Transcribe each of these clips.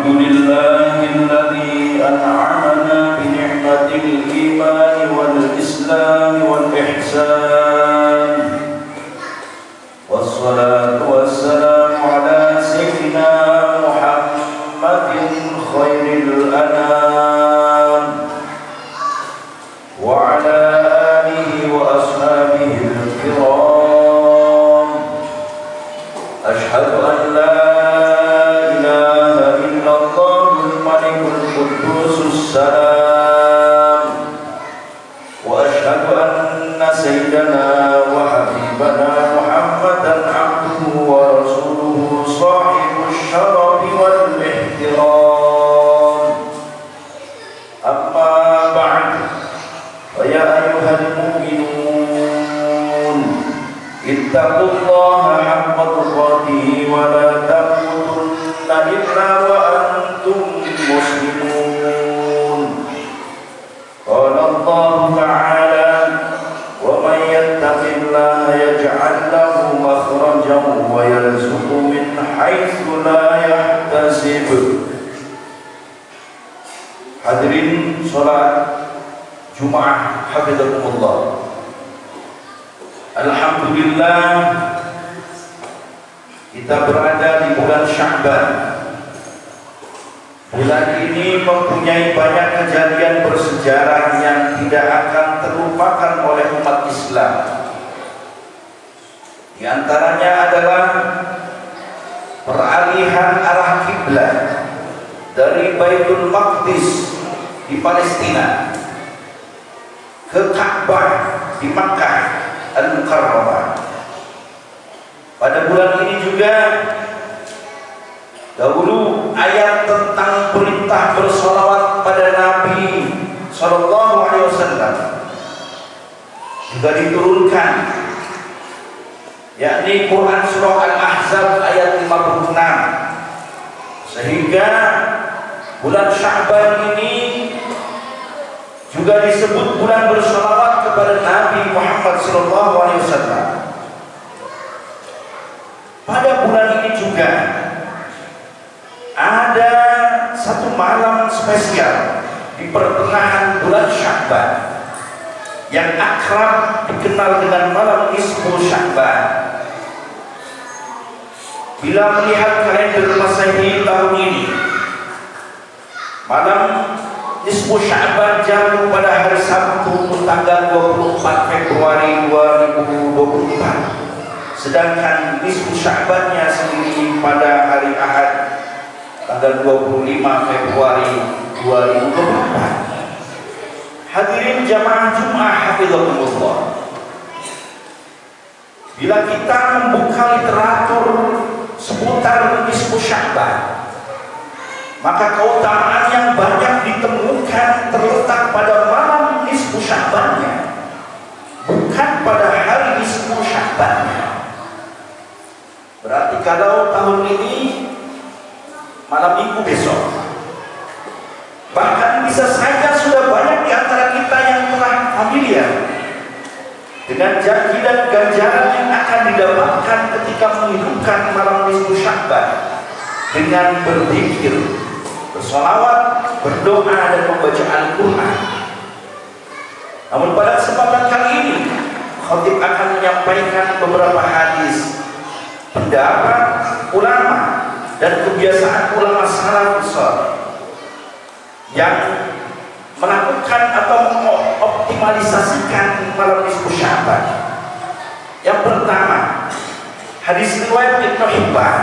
الحمد لله الذي أنعمنا بنعمة الإيمان والإسلام والإحسان، والصلاة والسلام على سيدنا محمد خير الأنام وعلى آله وأصحابه الكرام. أشهد أن لا إله إلا الله الملك القدوس السلام، وأشهد أن سيدنا وحبيبنا محمدا عبده ورسوله صاحب الشرف والاحترام. أما بعد، فيا أيها المؤمنون اتقوا الله حق تقاته ولا تموتن إلا وأنتم مسلمون. قال الله تعالى: ومن يتق الله يجعل له مخرجا ويرزقه من حيث لا يحتسب. Hadirin salat Jumat hafizakumullah. Alhamdulillah, kita berada di bulan Sya'ban. Bulan ini mempunyai banyak kejadian bersejarah yang tidak akan terlupakan oleh umat Islam. Di antaranya adalah peralihan arah kiblat dari Baitul Maqdis di Palestina ke Ka'bah di Makkah Al-Mukarramah. Pada bulan ini juga dahulu ayat tentang perintah bersolawat pada Nabi Sallallahu Alaihi Wasallam juga diturunkan, yakni Quran Surah Al-Ahzab ayat 56. Sehingga bulan Sya'ban ini juga disebut bulan bersolawat kepada Nabi Muhammad Sallallahu Alaihi Wasallam. Pada bulan ini juga ada satu malam spesial di pertengahan bulan Sya'ban yang akrab dikenal dengan malam Nisfu Sya'ban. Bila melihat kalender Masehi tahun ini, malam Nisfu Sya'ban jatuh pada hari Sabtu tanggal 24 Februari 2024. Sedangkan Nisfu Sya'bannya sendiri pada hari Ahad tanggal 25 Februari 2024. Hadirin jamaah Jumat hafizakumullah. Bila kita membuka literatur seputar Nisfu Sya'ban, maka keutamaan yang banyak ditemukan terletak pada malam Nisfu Sya'bannya, bukan pada hari Nisfu Sya'bannya. Berarti kalau tahun ini malam minggu besok, bahkan bisa saja sudah banyak di antara kita yang telah familiar dengan janji dan ganjaran yang akan didapatkan ketika menghidupkan malam Nisfu Sya'ban dengan berzikir, bersolawat, berdoa, dan membaca Al-Quran. Namun pada kesempatan kali ini, khatib akan menyampaikan beberapa hadis, pendapat ulama dan kebiasaan ulama salafus saleh yang melakukan atau mengoptimalisasikan malam Nisfu Sya'ban. Yang pertama, hadis riwayat Ibnu Hibban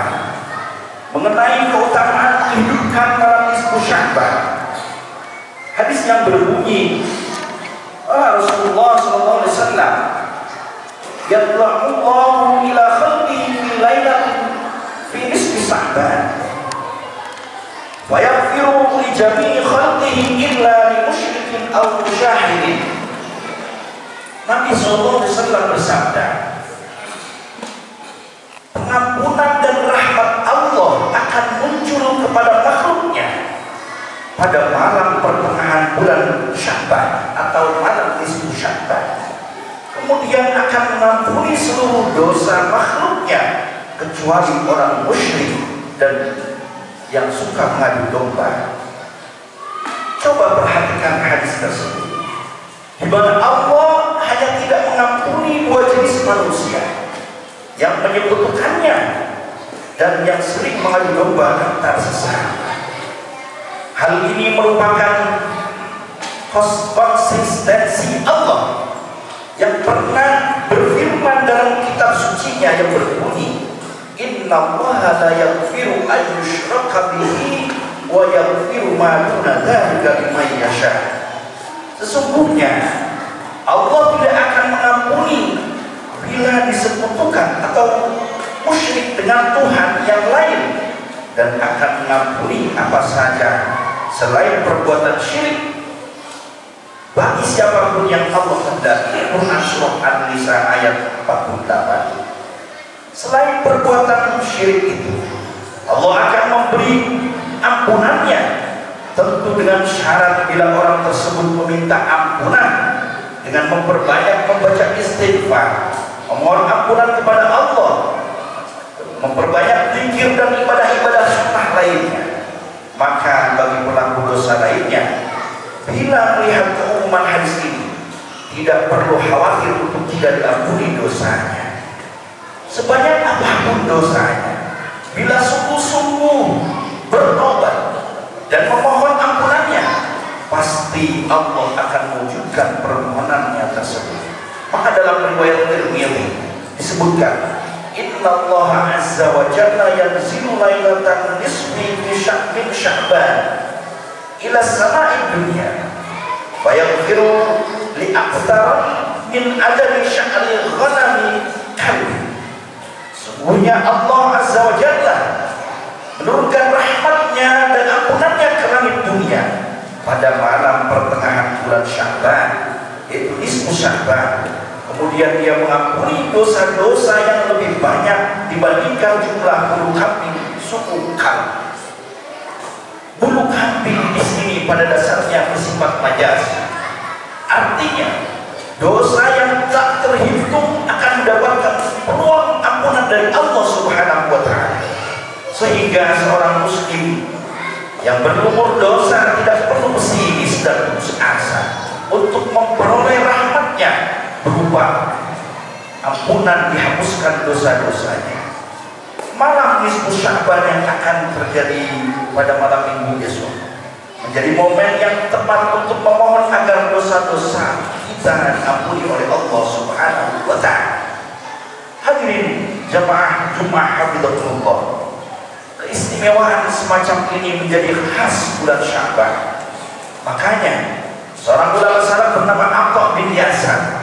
mengenai keutamaan menghidupkan malam Nisfu Sya'ban. Hadis yang berbunyi, Rasulullah SAW, Yadla'ullahu ila khalqihi fi lailatin fi nisfi Sya'ban wa yaghfiru li jami'i khalqihi illa li musyrikin aw musyahidin. Nabi SAW bersabda, pengampunan dan rahmat Allah akan muncul kepada makhluknya pada malam pertengahan bulan Sya'ban atau malam Nisfu Sya'ban. Kemudian akan mengampuni seluruh dosa makhluknya kecuali orang musyrik dan yang suka mengadu domba. Coba perhatikan hadis tersebut, di mana Allah hanya tidak mengampuni dua jenis manusia, yang menyekutukannya dan yang sering mengadu domba antar sesama. Hal ini merupakan konsistensi Allah yang pernah berfirman dalam kitab sucinya yang berbunyi, Innallaha la yaghfiru an yushraka bihi wa yaghfiru ma duna dzalika liman yasha. Sesungguhnya Allah tidak akan mengampuni bila disekutukan atau musyrik dengan Tuhan yang lain, dan akan mengampuni apa saja selain perbuatan syirik bagi siapapun yang Allah kehendaki. Quran surah An-Nisa ayat 48. Selain perbuatan syirik itu, Allah akan memberi ampunannya, tentu dengan syarat bila orang tersebut meminta ampunan dengan memperbanyak membaca istighfar, memohon ampunan kepada Allah, memperbanyak zikir dan ibadah-ibadah sunnah lainnya. Maka bagi pelaku dosa lainnya, bila melihat keumuman hadis ini, tidak perlu khawatir untuk tidak diampuni dosanya. Sebanyak apapun dosanya, bila sungguh-sungguh bertobat dan memohon ampunannya, pasti Allah akan mewujudkan permohonannya tersebut. Maka dalam riwayat Tirmidzi disebutkan, Innallaha azza wa jalla yanzilu lailatan nisfi min Sya'ban ila sama'id dunya wa yaghfiru li aqtar min adami sya'ri ghanami kalbi. Sesungguhnya Allah azza wa jalla menurunkan rahmatnya dan ampunannya ke langit dunia pada malam pertengahan bulan Sya'ban, yaitu nisfu Sya'ban. Kemudian dia mengampuni dosa-dosa yang lebih banyak dibandingkan jumlah bulu kambing suku Kalb. Bulu kambing di sini pada dasarnya bersifat majas. Artinya dosa yang tak terhitung akan mendapatkan peluang ampunan dari Allah Subhanahu wa Ta'ala. Sehingga seorang muslim yang berumur dosa tidak perlu pesimis dan putus asa untuk memperoleh rahmatnya berupa ampunan, dihapuskan dosa-dosanya. Malam nisfu Sya'ban yang akan terjadi pada malam minggu esok menjadi momen yang tepat untuk memohon agar dosa-dosa kita diampuni oleh Allah Subhanahu wa Ta'ala. Hadirin jamaah Jumat hafizahullah, keistimewaan semacam ini menjadi khas bulan Sya'ban. Makanya seorang ulama salaf bernama Atha bin Yasar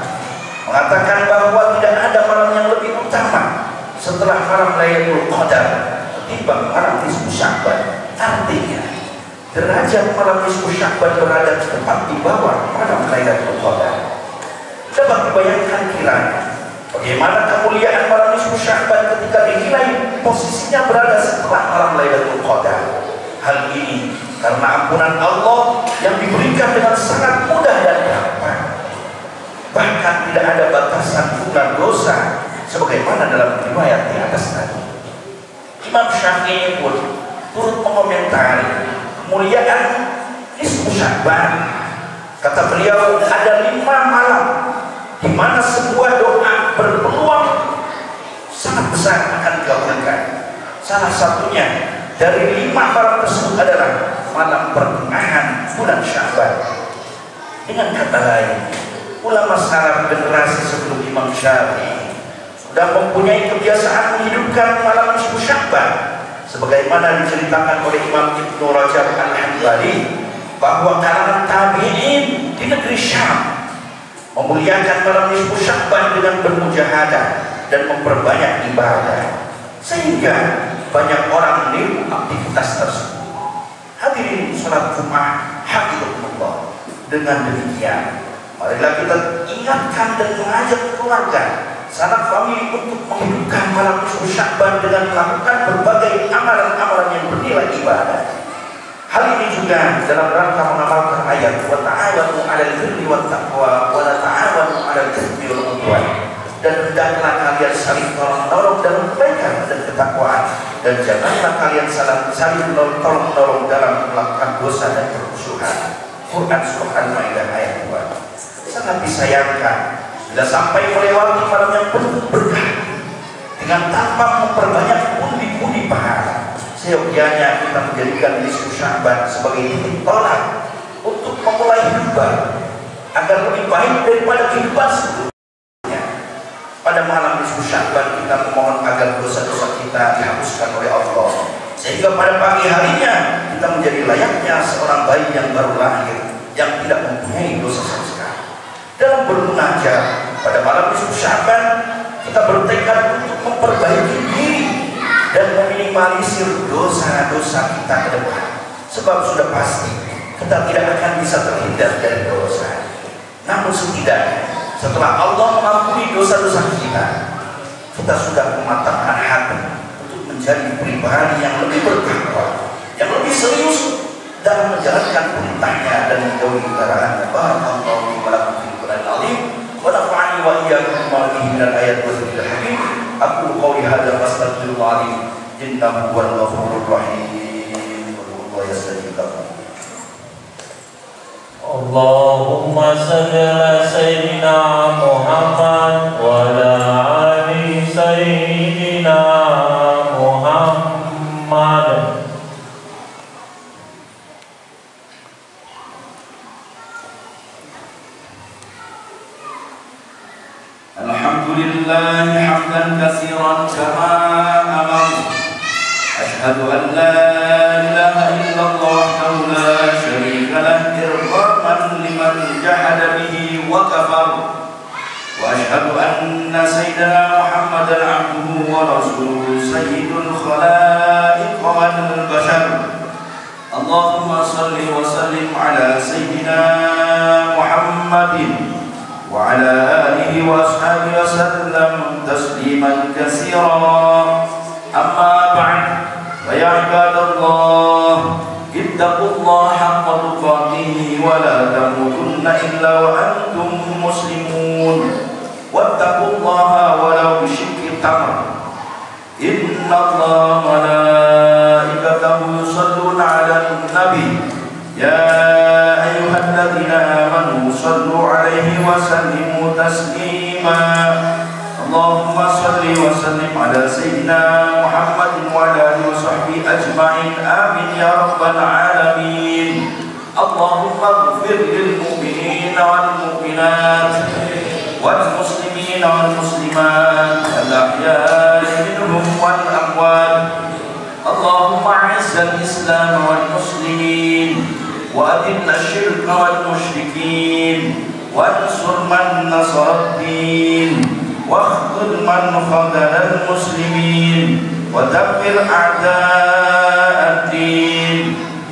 mengatakan bahwa tidak ada malam yang lebih utama setelah malam Lailatul Qadar ketimbang malam nisfu Sya'ban. Artinya derajat malam nisfu Sya'ban berada tepat di bawah malam Lailatul Qadar. Dapat dibayangkan kiranya bagaimana kemuliaan malam nisfu Sya'ban ketika dinilai posisinya berada setelah malam Lailatul Qadar. Hal ini karena ampunan Allah yang diberikan dengan sangat mudah dan gampang. Bahkan tidak ada batasan jumlah dosa sebagaimana dalam riwayat di atas tadi. Imam Syafi'i pun turut mengomentari kemuliaan nisfu Sya'ban. Kata beliau, ada 5 malam di mana sebuah doa berpeluang sangat besar akan dikabulkan. Salah satunya dari 5 malam tersebut adalah malam pertengahan bulan Sya'ban. Dengan kata lain, ulama salaf generasi sebelum Imam Syafi'i sudah mempunyai kebiasaan menghidupkan malam nisfu Sya'ban, sebagaimana diceritakan oleh Imam Ibnu Rajab Al-Hanbali bahwa kalangan tabi'in di negeri Syam memuliakan malam nisfu Sya'ban dengan bermujahadah dan memperbanyak ibadah, sehingga banyak orang meniru aktivitas tersebut. Hadirin salat Jumat hafizahullah, dengan demikian marilah kita ingatkan dan mengajak keluarga, sanak famili untuk menghidupkan malam nisfu Sya'ban dengan melakukan berbagai amalan-amalan yang bernilai ibadah. Hal ini juga dalam rangka mengamalkan ayat wa ta'awanu 'alal birri wat taqwa wa la ta'awanu 'alal itsmi wal 'udwan, dan hendaklah kalian saling tolong-menolong dalam kebaikan dan ketakwaan, dan janganlah kalian saling tolong-tolong dalam melakukan dosa dan permusuhan. Quran Surah Al-Maidah ayat 2. Sangat disayangkan bila sampai melewati malam yang penuh berkah dengan tanpa memperbanyak pundi-pundi pahala. Seyogianya kita menjadikan nisfu Sya'ban sebagai titik tolak untuk memulai hidup baru agar lebih baik daripada kehidupan sebelumnya. Pada malam nisfu Sya'ban kita memohon agar dosa-dosa kita dihapuskan oleh Allah, sehingga pada pagi harinya kita menjadi layaknya seorang bayi yang baru lahir yang tidak mempunyai dosa sama sekali. Dalam bermunajat pada malam nisfu Sya'ban kita bertekad untuk memperbaiki diri dan meminimalisir dosa-dosa kita ke depan, sebab sudah pasti kita tidak akan bisa terhindar dari dosa. Namun setidaknya setelah Allah mengampuni dosa-dosa kita, kita sudah mematangkan hati untuk menjadi pribadi yang lebih bertakwa, yang lebih serius dalam menjalankan perintahnya dan menjauhi larangannya. Barakallahu li wa lakum fil Qur'anil azim wa nafa'ani wa iyyakum bima fihi minal ayati wa dzikril hakim. Aku qouli hadza wa astaghfirullahaladzim innahu huwal ghafurur rahim. Wa yastajib lakum. Allahumma salli ala sayyidina Muhammad wa ala ali sayyidina Muhammad. Alhamdulillah hamdan katsiran kama amar. Asyhadu an la ilaha illallah wahdahu la syarika lah irghaman liman jahada bihi wa kafar. Wa asyhadu anna sayyidina Muhammadan abduhu wa rasuluhu sayyidul khalaiq wal bashar. Allahumma salli wa sallim ala sayyidina Muhammadin wa ala alihi wa ashabihi wa sallam tasliman katsira. Amma ba'd, fa ya ibadallah ittaqullaha haqqa tuqatih wa la tamutunna illa wa antum muslimun. Wattaqullaha walau bisyikki tamr. Innallaha malaikatahu yusalluna 'alan nabi. Ya ayyuhalladzina amanu sallu 'alaihi wa sallimu taslima. Allahumma salli wa sallim ala sayyidina Muhammadin wa ala alihi wa sahbihi ajma'in. Amin ya rabbal alamin. Allahumma ighfir lil mu'minina wal mu'minat wal muslimina wal muslimat al ahya'i minhum wal amwat. Allahumma 'izzal islam wal muslimin wa adilla syirka wal musyrikin wansur man nasara ad-din واخذل من خذل المسلمين ودمر أعداء الدين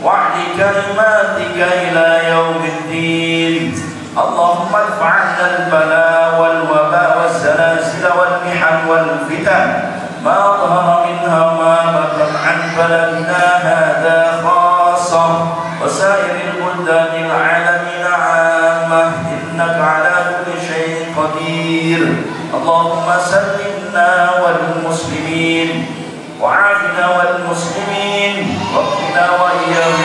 واعل كلماتك إلى يوم الدين. اللهم ادفع عنا البلاء والوباء والزلازل والمحن والفتن ما ظهر منها وما بطن عن بلدنا هذا خاصة وسائر البلدان العالمين عامة إنك على كل شيء قدير. اللهم سلمنا والمسلمين وعافنا والمسلمين وقنا وإياهم